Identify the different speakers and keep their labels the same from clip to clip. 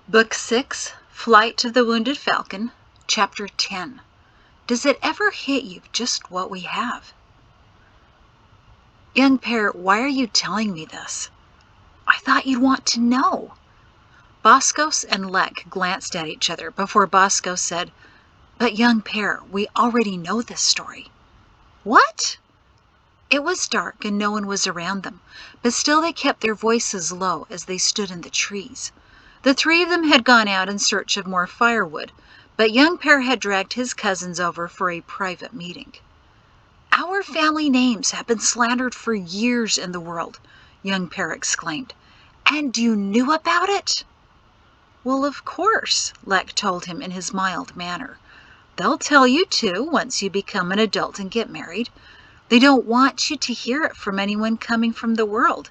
Speaker 1: Book 6, Flight of the Wounded Falcon, Chapter 10. Does it ever hit you just what we have? Young pair, why are you telling me this? I thought you'd want to know. Boscos and Lek glanced at each other before Bosco said, But young pair, we already know this story. What? It was dark and no one was around them, but still they kept their voices low as they stood in the trees. The three of them had gone out in search of more firewood, but young pair had dragged his cousins over for a private meeting. Our family names have been slandered for years in the world, young pair exclaimed. And you knew about it? Well, of course, Lek told him in his mild manner. They'll tell you too once you become an adult and get married. They don't want you to hear it from anyone coming from the world.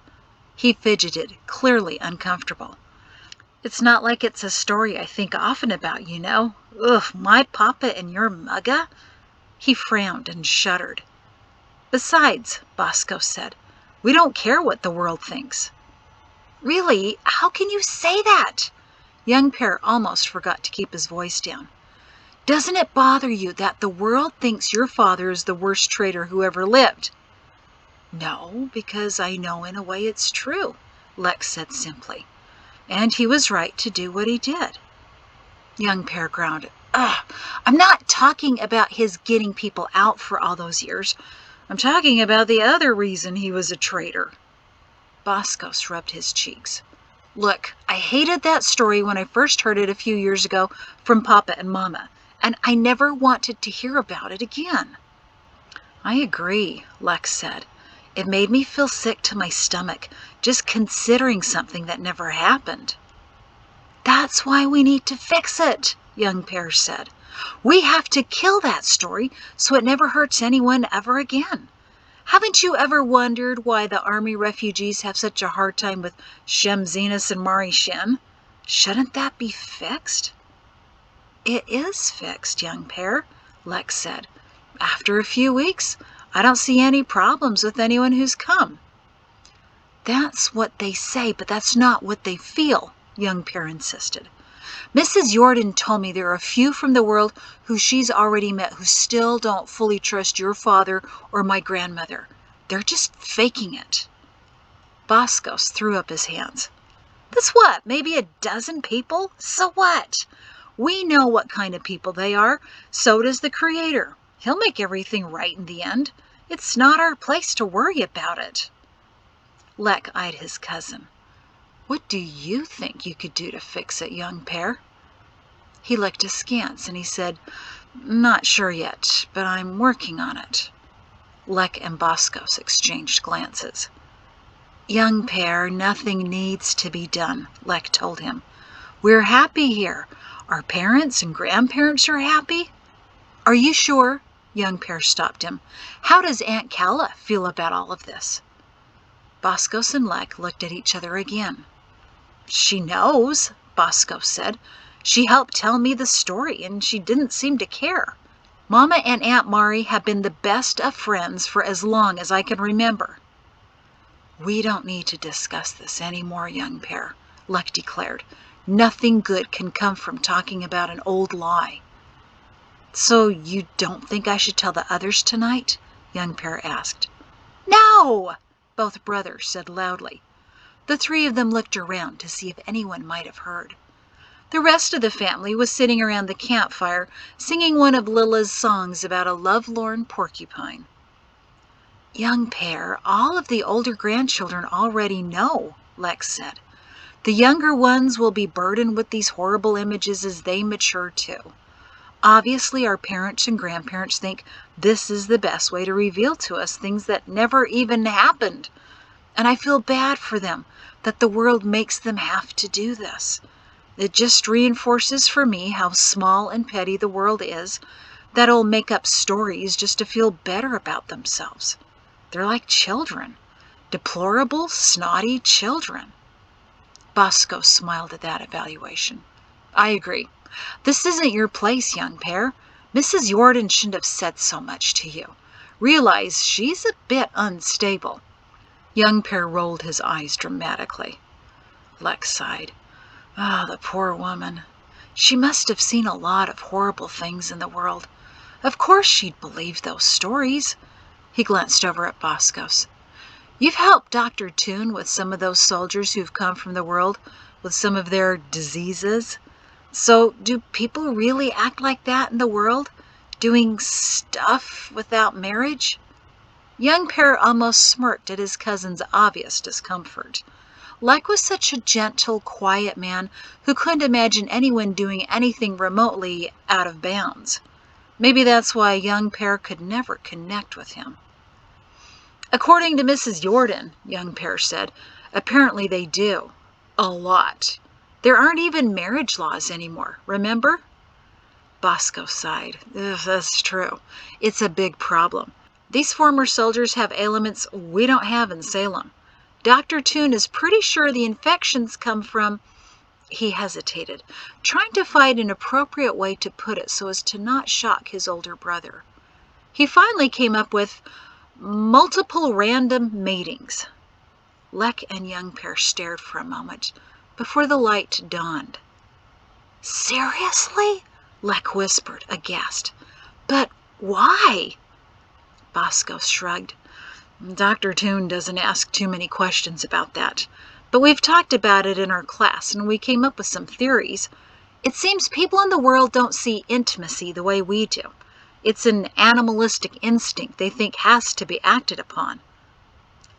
Speaker 1: He fidgeted, clearly uncomfortable. It's not like it's a story I think often about, you know. Ugh, my papa and your mugga? He frowned and shuddered. Besides, Bosco said, we don't care what the world thinks. Really? How can you say that? Young pair almost forgot to keep his voice down. Doesn't it bother you that the world thinks your father is the worst traitor who ever lived? No, because I know in a way it's true, Lex said simply. And he was right to do what he did. Young pair grounded. I'm not talking about his getting people out for all those years. I'm talking about the other reason he was a traitor. Boscos rubbed his cheeks. Look, I hated that story when I first heard it a few years ago from Papa and Mama, and I never wanted to hear about it again. I agree, Lex said. It made me feel sick to my stomach, just considering something that never happened. That's why we need to fix it, young pair said. We have to kill that story so it never hurts anyone ever again. Haven't you ever wondered why the army refugees have such a hard time with Shem Zenus and Mari Shen? Shouldn't that be fixed? It is fixed, young pair, Lex said. After a few weeks, I don't see any problems with anyone who's come. That's what they say, but that's not what they feel, young pair insisted. Mrs. Jordan told me there are a few from the world who she's already met who still don't fully trust your father or my grandmother. They're just faking it. Boscos threw up his hands. That's what, maybe a dozen people? So what? We know what kind of people they are. So does the Creator. He'll make everything right in the end. It's not our place to worry about it. Lek eyed his cousin. What do you think you could do to fix it, young pair? He looked askance and he said, Not sure yet, but I'm working on it. Lek and Boscos exchanged glances. Young pair, nothing needs to be done, Lek told him. We're happy here. Our parents and grandparents are happy. Are you sure? Young pair stopped him. How does Aunt Calla feel about all of this? Boscos and Lek looked at each other again. She knows, Bosco said. She helped tell me the story, and she didn't seem to care. Mama and Aunt Mari have been the best of friends for as long as I can remember. We don't need to discuss this anymore, young pair, Lek declared. Nothing good can come from talking about an old lie. So you don't think I should tell the others tonight? Young pair asked. No, both brothers said loudly. The three of them looked around to see if anyone might have heard. The rest of the family was sitting around the campfire, singing one of Lilla's songs about a lovelorn porcupine. Young pair, all of the older grandchildren already know, Lex said. The younger ones will be burdened with these horrible images as they mature too. Obviously, our parents and grandparents think this is the best way to reveal to us things that never even happened. And I feel bad for them that the world makes them have to do this. It just reinforces for me how small and petty the world is, that'll make up stories just to feel better about themselves. They're like children, deplorable, snotty children. Bosco smiled at that evaluation. I agree. This isn't your place, young pair. Mrs. Jordan shouldn't have said so much to you. Realize she's a bit unstable. Young pair rolled his eyes dramatically. Lex sighed. Ah, the poor woman. She must have seen a lot of horrible things in the world. Of course she'd believe those stories. He glanced over at Boscos. You've helped Dr. Toon with some of those soldiers who've come from the world with some of their diseases. So do people really act like that in the world? Doing stuff without marriage? Young Pear almost smirked at his cousin's obvious discomfort. Lek was such a gentle, quiet man who couldn't imagine anyone doing anything remotely out of bounds. Maybe that's why young Pear could never connect with him. According to Mrs. Jordan, young Pear said, apparently they do. A lot. There aren't even marriage laws anymore, remember? Bosco sighed. That's true. It's a big problem. These former soldiers have ailments we don't have in Salem. Dr. Toon is pretty sure the infections come from... He hesitated, trying to find an appropriate way to put it so as to not shock his older brother. He finally came up with multiple random matings. Lek and young Pear stared for a moment before the light dawned. Seriously? Lek whispered, aghast. But why? Bosco shrugged. Dr. Toon doesn't ask too many questions about that. But we've talked about it in our class, and we came up with some theories. It seems people in the world don't see intimacy the way we do. It's an animalistic instinct they think has to be acted upon.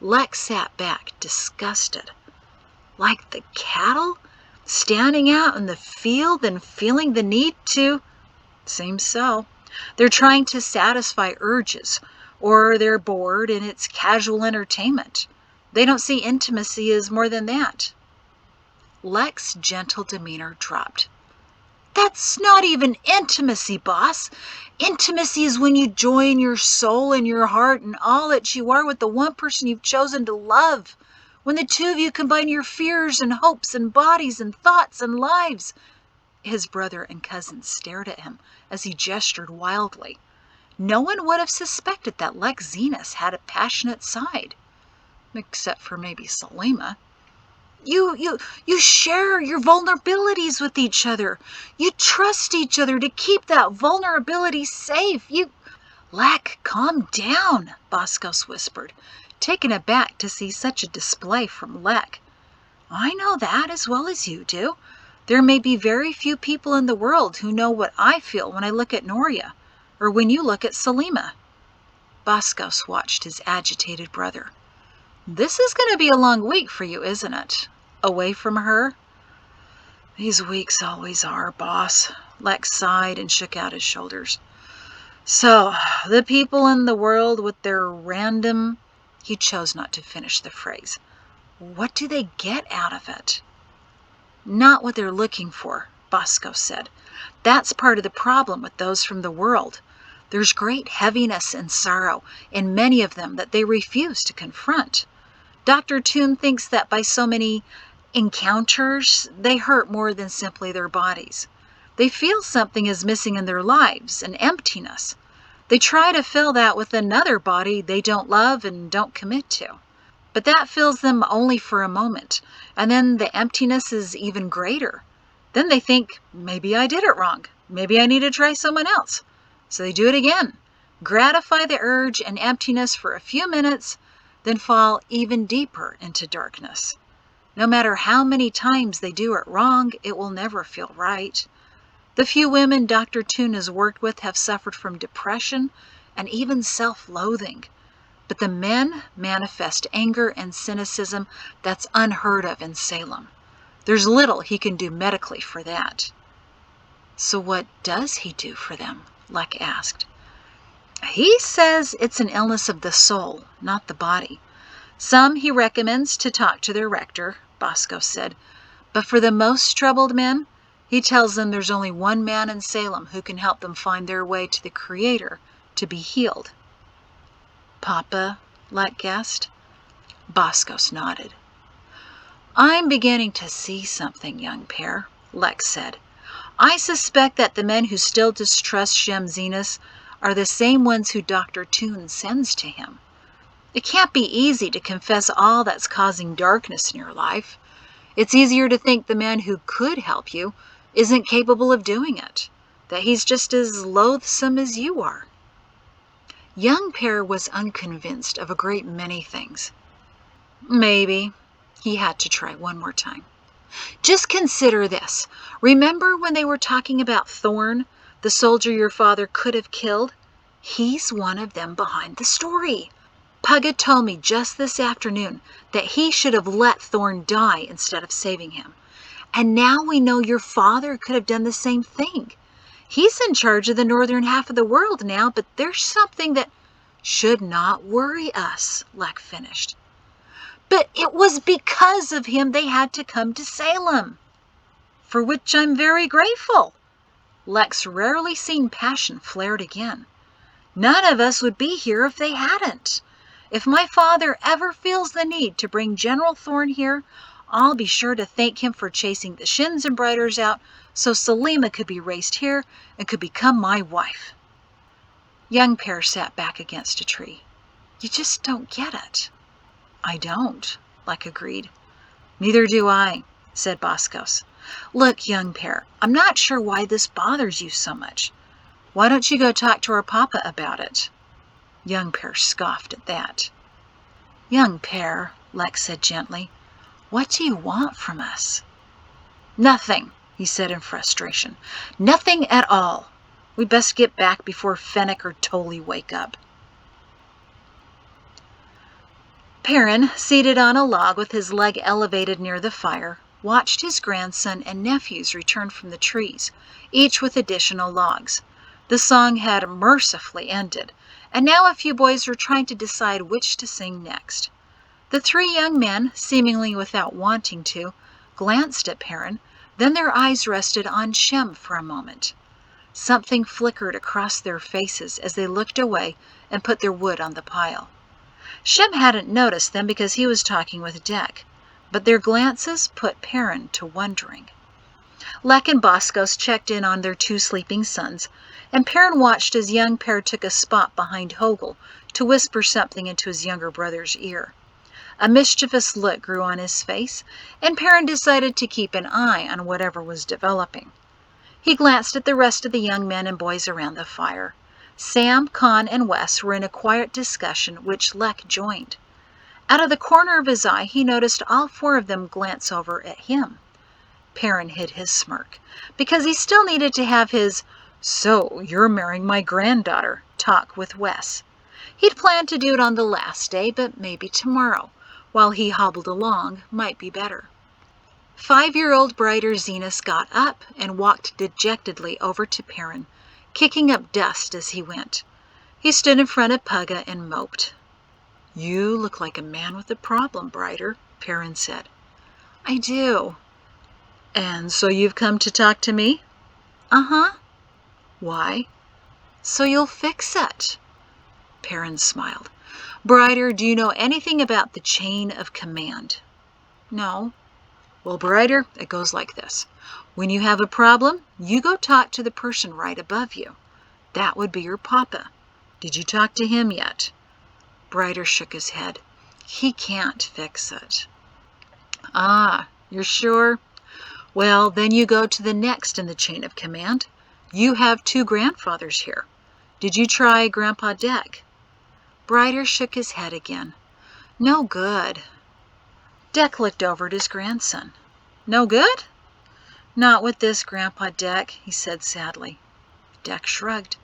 Speaker 1: Lek sat back, disgusted. Like the cattle? Standing out in the field and feeling the need to... Seems so. They're trying to satisfy urges, or they're bored and it's casual entertainment. They don't see intimacy as more than that. Lek's gentle demeanor dropped. That's not even intimacy, boss. Intimacy is when you join your soul and your heart and all that you are with the one person you've chosen to love. When the two of you combine your fears and hopes and bodies and thoughts and lives. His brother and cousin stared at him as he gestured wildly. No one would have suspected that Lex Zenas had a passionate side. Except for maybe Salima. You share your vulnerabilities with each other. You trust each other to keep that vulnerability safe. Lek, calm down, Boscos whispered, taken aback to see such a display from Lek. I know that as well as you do. There may be very few people in the world who know what I feel when I look at Noria, or when you look at Salima. Boscos watched his agitated brother. This is going to be a long week for you, isn't it? Away from her? These weeks always are, boss. Lex sighed and shook out his shoulders. So, the people in the world with their random... He chose not to finish the phrase. What do they get out of it? Not what they're looking for, Bosco said. That's part of the problem with those from the world. There's great heaviness and sorrow in many of them that they refuse to confront. Dr. Toon thinks that by so many encounters, they hurt more than simply their bodies. They feel something is missing in their lives, an emptiness. They try to fill that with another body they don't love and don't commit to. But that fills them only for a moment, and then the emptiness is even greater. Then they think, maybe I did it wrong. Maybe I need to try someone else. So they do it again, gratify the urge and emptiness for a few minutes, then fall even deeper into darkness. No matter how many times they do it wrong, it will never feel right. The few women Dr. Toon has worked with have suffered from depression and even self-loathing. But the men manifest anger and cynicism that's unheard of in Salem. There's little he can do medically for that. So what does he do for them? Lek asked. He says it's an illness of the soul, not the body. Some he recommends to talk to their rector, Bosco said. But for the most troubled men, he tells them there's only one man in Salem who can help them find their way to the Creator to be healed. Papa, Lek guessed. Boscos nodded. I'm beginning to see something, young Pear, Lek said. I suspect that the men who still distrust Shem Zenas are the same ones who Dr. Toon sends to him. It can't be easy to confess all that's causing darkness in your life. It's easier to think the man who could help you isn't capable of doing it, that he's just as loathsome as you are. Young Pear was unconvinced of a great many things. Maybe. He had to try one more time. Just consider this. Remember when they were talking about Thorn, the soldier your father could have killed? He's one of them behind the story. Pugga told me just this afternoon that he should have let Thorn die instead of saving him. And now we know your father could have done the same thing. He's in charge of the northern half of the world now, but there's something that should not worry us, Lek finished. But it was because of him they had to come to Salem. For which I'm very grateful. Lek's rarely seen passion flared again. None of us would be here if they hadn't. If my father ever feels the need to bring General Thorn here, I'll be sure to thank him for chasing the Shins and Briders out so Selima could be raised here and could become my wife. Young Pear sat back against a tree. You just don't get it. I don't, Lek agreed. Neither do I, said Boscos. Look, Young Pear, I'm not sure why this bothers you so much. Why don't you go talk to our papa about it? Young Pear scoffed at that. Young Pear, Lek said gently, what do you want from us? Nothing, he said in frustration. Nothing at all. We'd best get back before Fennec or Tolly wake up. Perrin, seated on a log with his leg elevated near the fire, watched his grandson and nephews return from the trees, each with additional logs. The song had mercifully ended, and now a few boys were trying to decide which to sing next. The three young men, seemingly without wanting to, glanced at Perrin, then their eyes rested on Shem for a moment. Something flickered across their faces as they looked away and put their wood on the pile. Shem hadn't noticed them because he was talking with Dek, but their glances put Perrin to wondering. Lek and Boscos checked in on their two sleeping sons, and Perrin watched as Young Pear took a spot behind Hogel to whisper something into his younger brother's ear. A mischievous look grew on his face, and Perrin decided to keep an eye on whatever was developing. He glanced at the rest of the young men and boys around the fire. Sam, Con, and Wes were in a quiet discussion, which Lek joined. Out of the corner of his eye, he noticed all four of them glance over at him. Perrin hid his smirk, because he still needed to have his, "So, you're marrying my granddaughter," talk with Wes. He'd planned to do it on the last day, but maybe tomorrow, while he hobbled along, might be better. 5-year-old Brighter Zenas got up and walked dejectedly over to Perrin, kicking up dust as he went. He stood in front of Pugga and moped. "You look like a man with a problem, Brighter," Perrin said. "I do." "And so you've come to talk to me?" "Uh-huh." "Why?" "So you'll fix it." Perrin smiled. "Brighter, do you know anything about the chain of command?" "No." "Well, Brighter, it goes like this. When you have a problem, you go talk to the person right above you. That would be your papa. Did you talk to him yet?" Brighter shook his head. "He can't fix it." "Ah, you're sure? Well, then you go to the next in the chain of command. You have 2 grandfathers here. Did you try Grandpa Dek?" Brighter shook his head again. "No good." Dek looked over at his grandson. "No good?" "Not with this Grandpa Dek," he said sadly. Dek shrugged.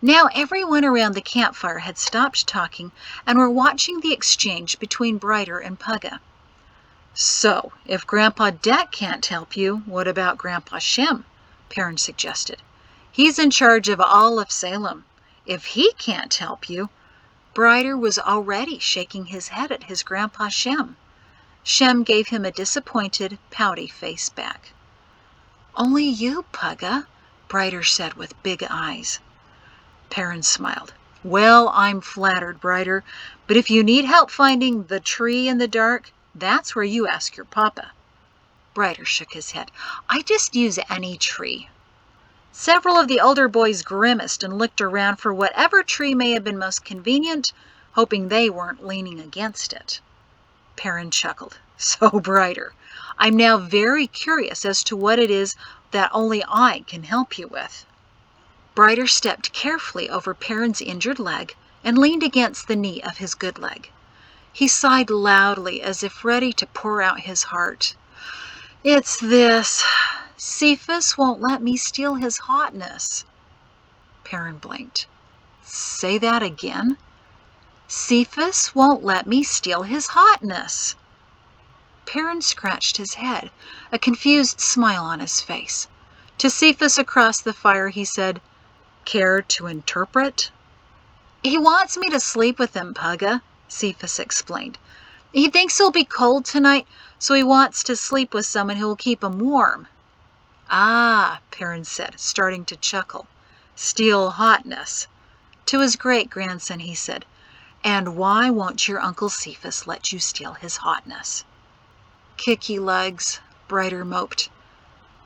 Speaker 1: Now everyone around the campfire had stopped talking and were watching the exchange between Brighter and Pugga. "So, if Grandpa Dek can't help you, what about Grandpa Shem?" Perrin suggested. "He's in charge of all of Salem. If he can't help you—" Brighter was already shaking his head at his Grandpa Shem. Shem gave him a disappointed, pouty face back. "Only you, Pugga," Brighter said with big eyes. Perrin smiled. "Well, I'm flattered, Brighter, but if you need help finding the tree in the dark, that's where you ask your papa." Brighter shook his head. "I just use any tree." Several of the older boys grimaced and looked around for whatever tree may have been most convenient, hoping they weren't leaning against it. Perrin chuckled. So Brighter, I'm now very curious as to what it is that only I can help you with. Brighter stepped carefully over Perrin's injured leg and leaned against the knee of his good leg. He sighed loudly as if ready to pour out his heart. It's this. Cephas won't let me steal his hotness. Perrin blinked. Say that again? Cephas won't let me steal his hotness. Perrin scratched his head, a confused smile on his face. To Cephas across the fire he said, Care to interpret? He wants me to sleep with him, Pugga, Cephas explained. He thinks he'll be cold tonight, so he wants to sleep with someone who will keep him warm. Ah, Perrin said, starting to chuckle. Steal hotness. To his great-grandson he said, And why won't your Uncle Cephas let you steal his hotness? Kicky legs, Brighter moped.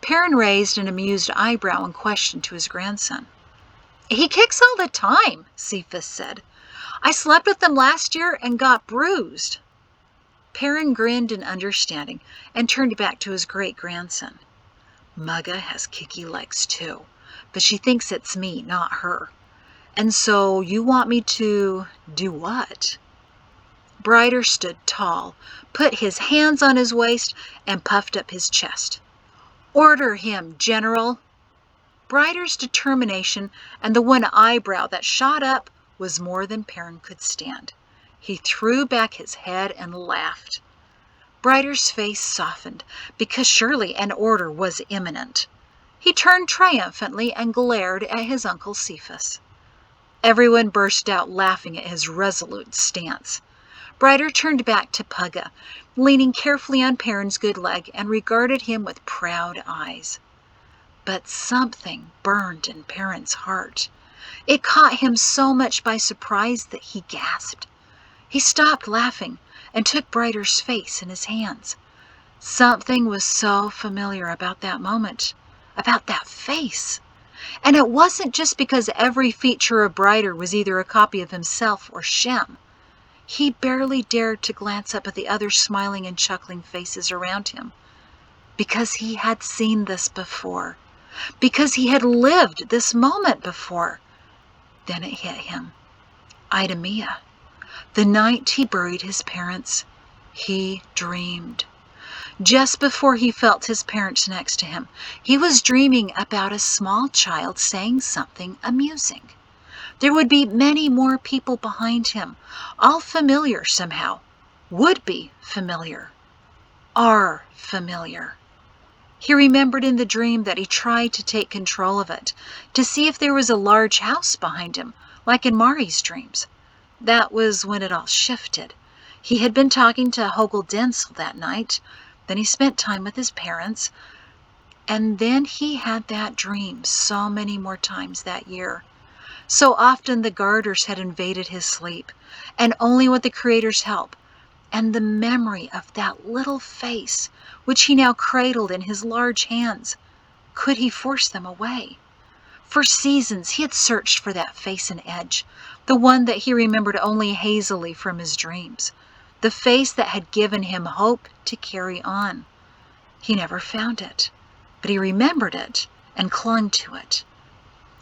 Speaker 1: Perrin raised an amused eyebrow in question to his grandson. He kicks all the time, Cephas said. I slept with him last year and got bruised. Perrin grinned in understanding and turned back to his great-grandson. Mugga has kicky legs too, but she thinks it's me, not her. And so you want me to do what? Brighter stood tall, put his hands on his waist, and puffed up his chest. Order him, General. Brighter's determination and the one eyebrow that shot up was more than Perrin could stand. He threw back his head and laughed. Brighter's face softened, because surely an order was imminent. He turned triumphantly and glared at his Uncle Cephas. Everyone burst out laughing at his resolute stance. Brighter turned back to Pugga, leaning carefully on Perrin's good leg, and regarded him with proud eyes. But something burned in Perrin's heart. It caught him so much by surprise that he gasped. He stopped laughing and took Brighter's face in his hands. Something was so familiar about that moment, about that face. And it wasn't just because every feature of Brighter was either a copy of himself or Shem. He barely dared to glance up at the other smiling and chuckling faces around him. Because he had seen this before. Because he had lived this moment before. Then it hit him. Idemia. The night he buried his parents, he dreamed. Just before he felt his parents next to him, he was dreaming about a small child saying something amusing. There would be many more people behind him, all familiar somehow, would be familiar, are familiar. He remembered in the dream that he tried to take control of it, to see if there was a large house behind him, like in Mari's dreams. That was when it all shifted. He had been talking to Hogel Densel that night, then he spent time with his parents, and then he had that dream so many more times that year. So often the garters had invaded his sleep, and only with the Creator's help, and the memory of that little face, which he now cradled in his large hands, could he force them away. For seasons he had searched for that face and edge, the one that he remembered only hazily from his dreams, the face that had given him hope to carry on. He never found it, but he remembered it and clung to it.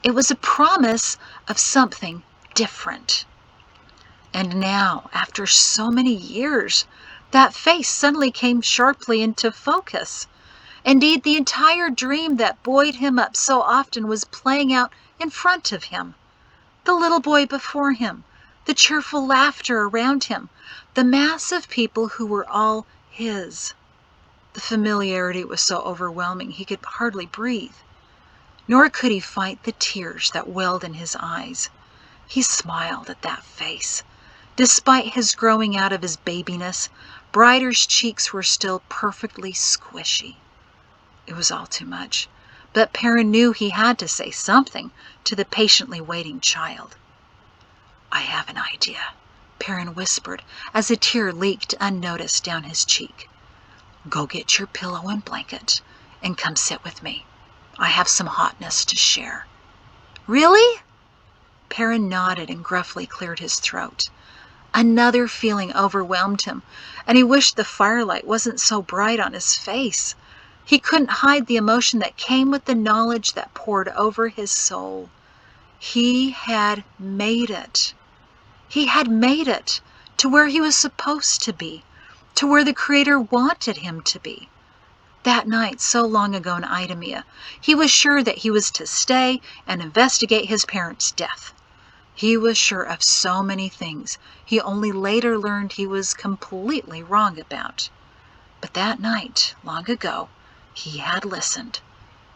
Speaker 1: It was a promise of something different. And now, after so many years, that face suddenly came sharply into focus. Indeed, the entire dream that buoyed him up so often was playing out in front of him. The little boy before him, the cheerful laughter around him, the mass of people who were all his. The familiarity was so overwhelming he could hardly breathe. Nor could he fight the tears that welled in his eyes. He smiled at that face. Despite his growing out of his babiness, Brighter's cheeks were still perfectly squishy. It was all too much, but Perrin knew he had to say something to the patiently waiting child. I have an idea, Perrin whispered as a tear leaked unnoticed down his cheek. Go get your pillow and blanket and come sit with me. I have some hotness to share. Really? Perrin nodded and gruffly cleared his throat. Another feeling overwhelmed him, and he wished the firelight wasn't so bright on his face. He couldn't hide the emotion that came with the knowledge that poured over his soul. He had made it. He had made it to where he was supposed to be, to where the Creator wanted him to be. That night, so long ago in Idemia, he was sure that he was to stay and investigate his parents' death. He was sure of so many things he only later learned he was completely wrong about. But that night, long ago, he had listened.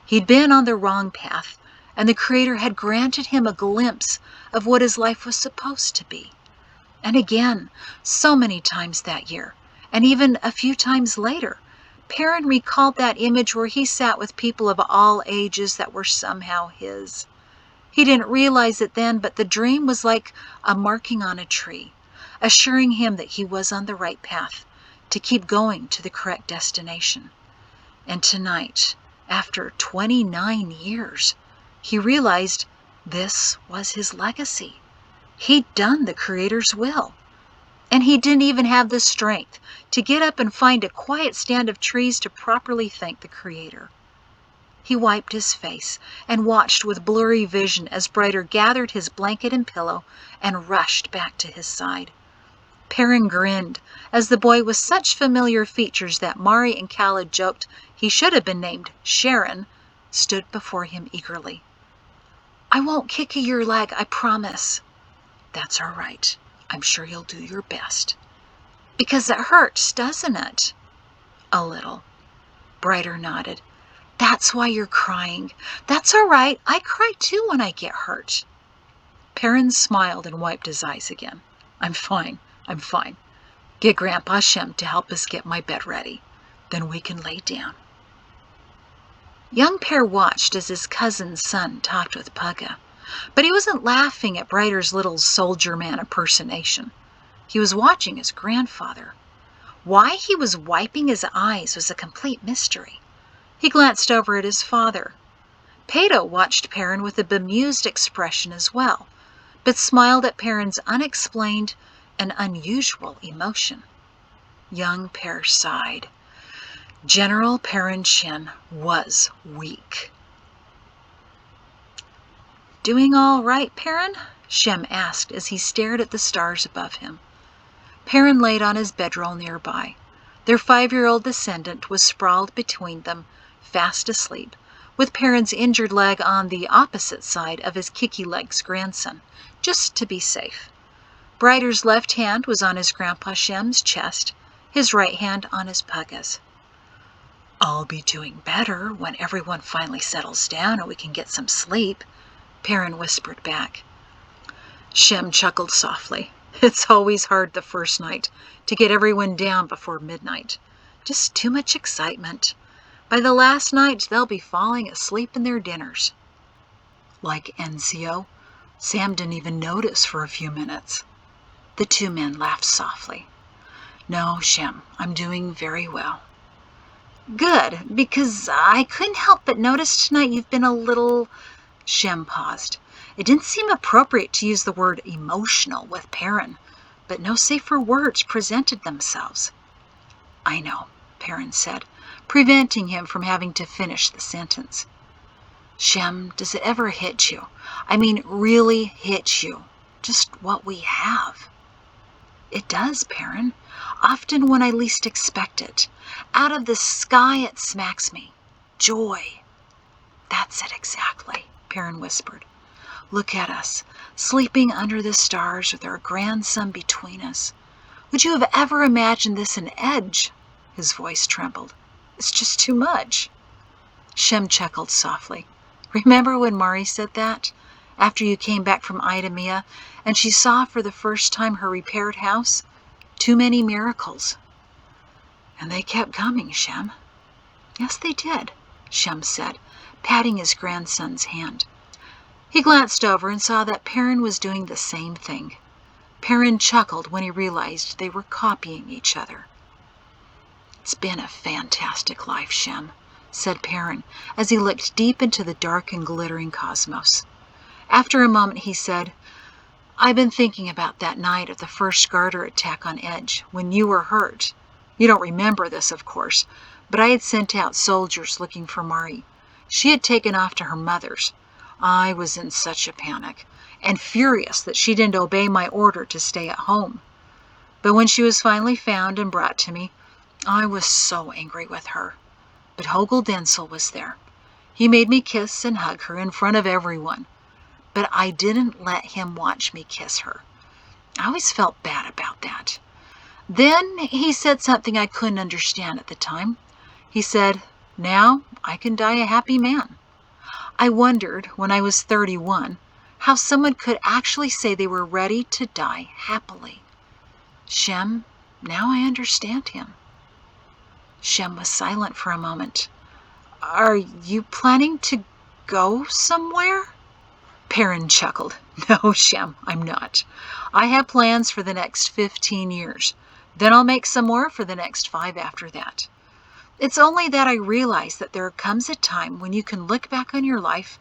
Speaker 1: He'd been on the wrong path, and the Creator had granted him a glimpse of what his life was supposed to be. And again, so many times that year, and even a few times later, Perrin recalled that image where he sat with people of all ages that were somehow his. He didn't realize it then, but the dream was like a marking on a tree, assuring him that he was on the right path, to keep going to the correct destination. And tonight, after 29 years, he realized this was his legacy. He'd done the Creator's will. And he didn't even have the strength to get up and find a quiet stand of trees to properly thank the Creator. He wiped his face and watched with blurry vision as Brighter gathered his blanket and pillow and rushed back to his side. Perrin grinned as the boy with such familiar features that Mari and Khaled joked he should have been named Sharon stood before him eagerly. "I won't kick your leg, I promise." "That's all right. I'm sure you'll do your best." "Because it hurts, doesn't it?" "A little." Brighter nodded. "That's why you're crying. That's all right. I cry too when I get hurt." Perrin smiled and wiped his eyes again. I'm fine. Get Grandpa Shem to help us get my bed ready. Then we can lay down." Young Per watched as his cousin's son talked with Pugga, but he wasn't laughing at Brighter's little soldier man impersonation. He was watching his grandfather. Why he was wiping his eyes was a complete mystery. He glanced over at his father. Peto watched Perrin with a bemused expression as well, but smiled at Perrin's unexplained and unusual emotion. Young Per sighed. General Perrin Shin was weak. "Doing all right, Perrin?" Shem asked as he stared at the stars above him. Perrin laid on his bedroll nearby. Their 5-year-old descendant was sprawled between them, fast asleep, with Perrin's injured leg on the opposite side of his kicky-legs grandson, just to be safe. Brighter's left hand was on his Grandpa Shem's chest, his right hand on his Pugga's. "I'll be doing better when everyone finally settles down and we can get some sleep," Perrin whispered back. Shem chuckled softly. "It's always hard the first night to get everyone down before midnight. Just too much excitement. By the last night, they'll be falling asleep in their dinners." "Like Enzio? Sam didn't even notice for a few minutes." The two men laughed softly. "No, Shem, I'm doing very well." "Good, because I couldn't help but notice tonight you've been a little—" Shem paused. It didn't seem appropriate to use the word emotional with Perrin, but no safer words presented themselves. "I know," Perrin said, preventing him from having to finish the sentence. "Shem, does it ever hit you? I mean, really hit you? Just what we have?" "It does, Perrin. Often when I least expect it. Out of the sky it smacks me. Joy." "That's it exactly," Perrin whispered. "Look at us, sleeping under the stars with our grandson between us. Would you have ever imagined this an edge?" His voice trembled. "It's just too much." Shem chuckled softly. "Remember when Mari said that? After you came back from Idemia, and she saw for the first time her repaired house? Too many miracles." "And they kept coming, Shem." "Yes, they did," Shem said, patting his grandson's hand. He glanced over and saw that Perrin was doing the same thing. Perrin chuckled when he realized they were copying each other. "It's been a fantastic life, Shem," said Perrin as he looked deep into the dark and glittering cosmos. After a moment he said, I've been thinking about that night of the first garter attack on Edge, when you were hurt. You don't remember this, of course, but I had sent out soldiers looking for Mari. She had taken off to her mother's. I was in such a panic, and furious that she didn't obey my order to stay at home. But when she was finally found and brought to me, I was so angry with her. But Hogel Densel was there. He made me kiss and hug her in front of everyone. But I didn't let him watch me kiss her. I always felt bad about that. Then he said something I couldn't understand at the time. He said, "Now I can die a happy man." I wondered, when I was 31, how someone could actually say they were ready to die happily. Shem, now I understand him. Shem was silent for a moment. "Are you planning to go somewhere?" Perrin chuckled. "No, Shem, I'm not. I have plans for the next 15 years. Then I'll make some more for the next 5 after that. It's only that I realize that there comes a time when you can look back on your life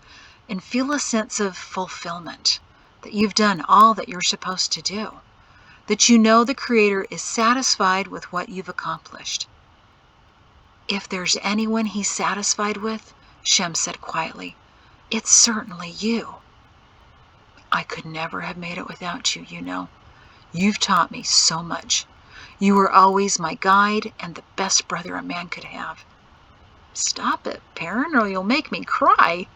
Speaker 1: and feel a sense of fulfillment, that you've done all that you're supposed to do, that you know the Creator is satisfied with what you've accomplished." "If there's anyone he's satisfied with," Shem said quietly, "it's certainly you." "I could never have made it without you, you know. You've taught me so much. You were always my guide and the best brother a man could have." "Stop it, Perrin, or you'll make me cry."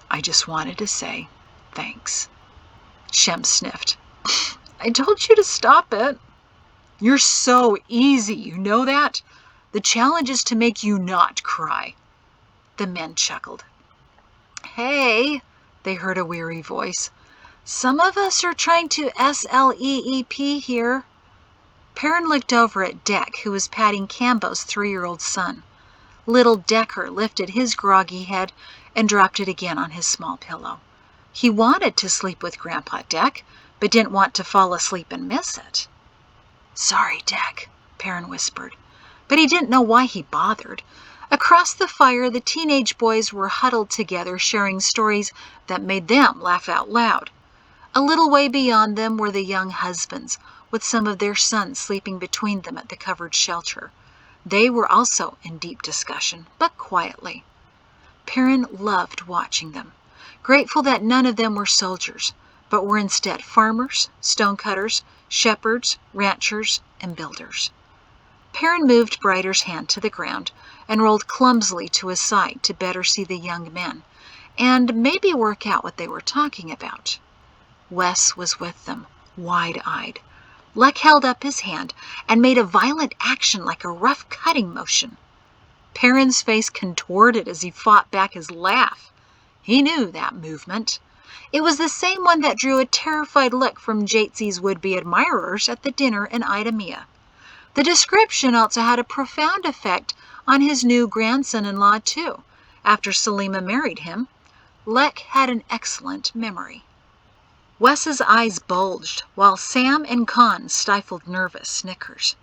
Speaker 1: "I just wanted to say thanks." Shem sniffed. "I told you to stop it." "You're so easy, you know that? The challenge is to make you not cry." The men chuckled. "Hey," they heard a weary voice. "Some of us are trying to SLEEP here." Perrin looked over at Deck, who was patting Cambo's 3-year-old son. Little Decker lifted his groggy head and dropped it again on his small pillow. He wanted to sleep with Grandpa Deck, but didn't want to fall asleep and miss it. "Sorry, Deck," Perrin whispered, but he didn't know why he bothered. Across the fire, the teenage boys were huddled together, sharing stories that made them laugh out loud. A little way beyond them were the young husbands, with some of their sons sleeping between them at the covered shelter. They were also in deep discussion, but quietly. Perrin loved watching them, grateful that none of them were soldiers, but were instead farmers, stonecutters, shepherds, ranchers, and builders. Perrin moved Brighter's hand to the ground and rolled clumsily to his side to better see the young men, and maybe work out what they were talking about. Wes was with them, wide-eyed. Leck held up his hand and made a violent action like a rough cutting motion. Perrin's face contorted as he fought back his laugh. He knew that movement. It was the same one that drew a terrified look from Jatesy's would-be admirers at the dinner in Idemia. The description also had a profound effect on his new grandson-in-law, too. After Selima married him, Leck had an excellent memory. Wes's eyes bulged, while Sam and Con stifled nervous snickers.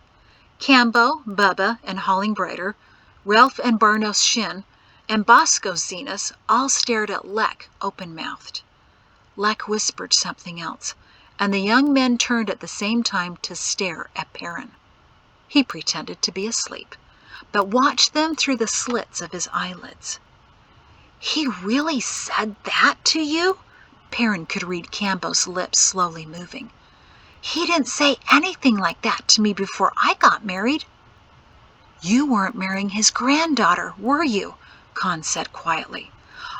Speaker 1: Cambo, Bubba, and Halling Brighter, Ralph and Barnos Shin, and Bosco Zenas all stared at Leck open-mouthed. Leck whispered something else, and the young men turned at the same time to stare at Perrin. He pretended to be asleep, but watched them through the slits of his eyelids. "He really said that to you?" Perrin could read Cambo's lips slowly moving. "He didn't say anything like that to me before I got married." "You weren't marrying his granddaughter, were you?" Con said quietly.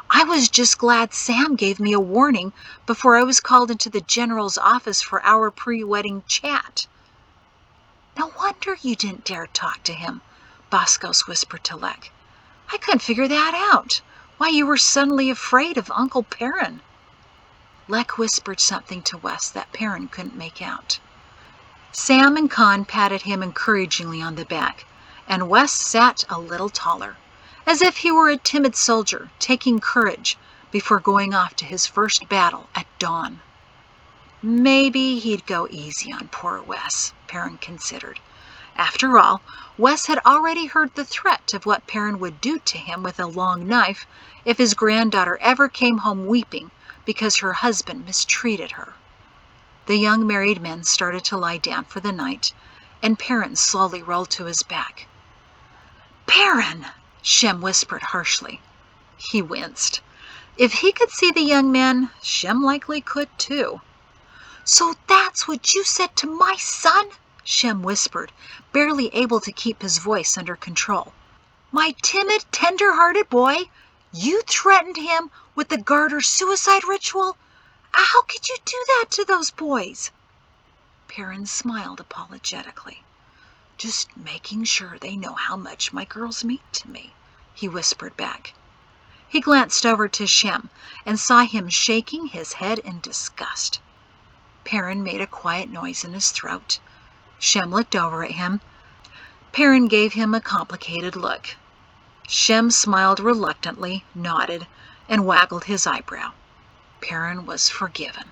Speaker 1: "I was just glad Sam gave me a warning before I was called into the general's office for our pre-wedding chat." "No wonder you didn't dare talk to him," Boscos whispered to Leck. "I couldn't figure that out, why you were suddenly afraid of Uncle Perrin." Leck whispered something to Wes that Perrin couldn't make out. Sam and Con patted him encouragingly on the back, and Wes sat a little taller, as if he were a timid soldier taking courage before going off to his first battle at dawn. Maybe he'd go easy on poor Wes, Perrin considered. After all, Wes had already heard the threat of what Perrin would do to him with a long knife if his granddaughter ever came home weeping because her husband mistreated her. The young married men started to lie down for the night, and Perrin slowly rolled to his back. "Perrin!" Shem whispered harshly. He winced. If he could see the young man, Shem likely could too. "So that's what you said to my son?" Shem whispered, barely able to keep his voice under control. "My timid, tender-hearted boy, you threatened him with the garter suicide ritual? How could you do that to those boys?" Perrin smiled apologetically. "Just making sure they know how much my girls mean to me," he whispered back. He glanced over to Shem and saw him shaking his head in disgust. Perrin made a quiet noise in his throat. Shem looked over at him. Perrin gave him a complicated look. Shem smiled reluctantly, nodded, and waggled his eyebrow. Perrin was forgiven.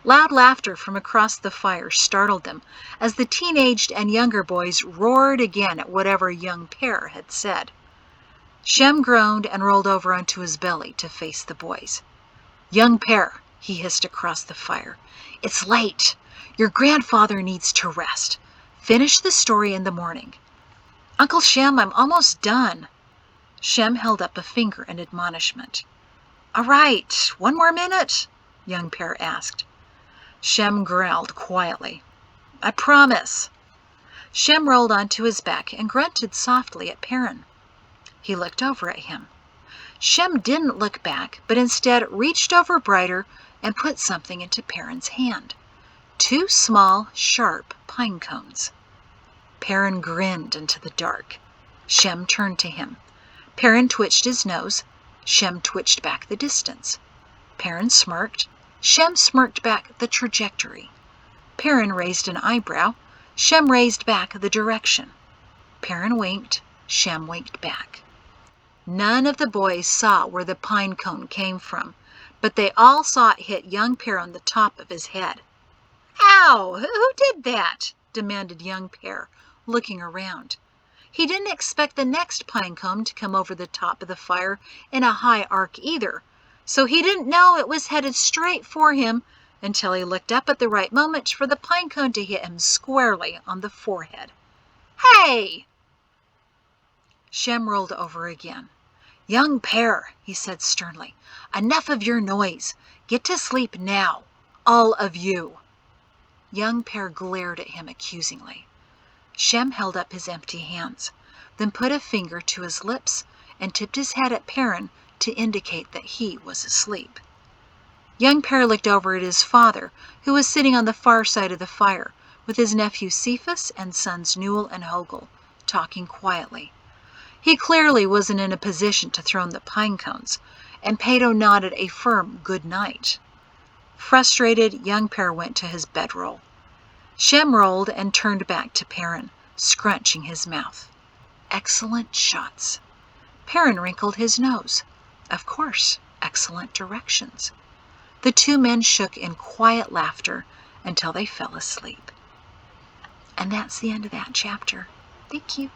Speaker 1: Loud laughter from across the fire startled them as the teenaged and younger boys roared again at whatever young pair had said. Shem groaned and rolled over onto his belly to face the boys. "Young pair," he hissed across the fire, "it's late. Your grandfather needs to rest. Finish the story in the morning." "Uncle Shem, I'm almost done." Shem held up a finger in admonishment. "All right, one more minute?" young pair asked. Shem growled quietly. "I promise." Shem rolled onto his back and grunted softly at Perrin. He looked over at him. Shem didn't look back, but instead reached over brighter and put something into Perrin's hand. 2 small, sharp pine cones. Perrin grinned into the dark. Shem turned to him. Perrin twitched his nose. Shem twitched back the distance. Perrin smirked. Shem smirked back the trajectory. Perrin raised an eyebrow. Shem raised back the direction. Perrin winked. Shem winked back. None of the boys saw where the pine cone came from, but they all saw it hit young Pear on the top of his head. "Ow! Who did that?" demanded young Pear, looking around. He didn't expect the next pine cone to come over the top of the fire in a high arc either, so he didn't know it was headed straight for him until he looked up at the right moment for the pine cone to hit him squarely on the forehead. "Hey!" Shem rolled over again. "Young Pear," he said sternly, "enough of your noise. Get to sleep now. All of you." Young Pear glared at him accusingly. Shem held up his empty hands, then put a finger to his lips and tipped his head at Perrin to indicate that he was asleep. Young Pear looked over at his father, who was sitting on the far side of the fire, with his nephew Cephas and sons Newell and Hogel, talking quietly. He clearly wasn't in a position to throw the pine cones, and Pato nodded a firm good night. Frustrated, young Pear went to his bedroll. Shem rolled and turned back to Perrin, scrunching his mouth. "Excellent shots." Perrin wrinkled his nose. Of course, excellent directions. The 2 men shook in quiet laughter until they fell asleep. And that's the end of that chapter. Thank you.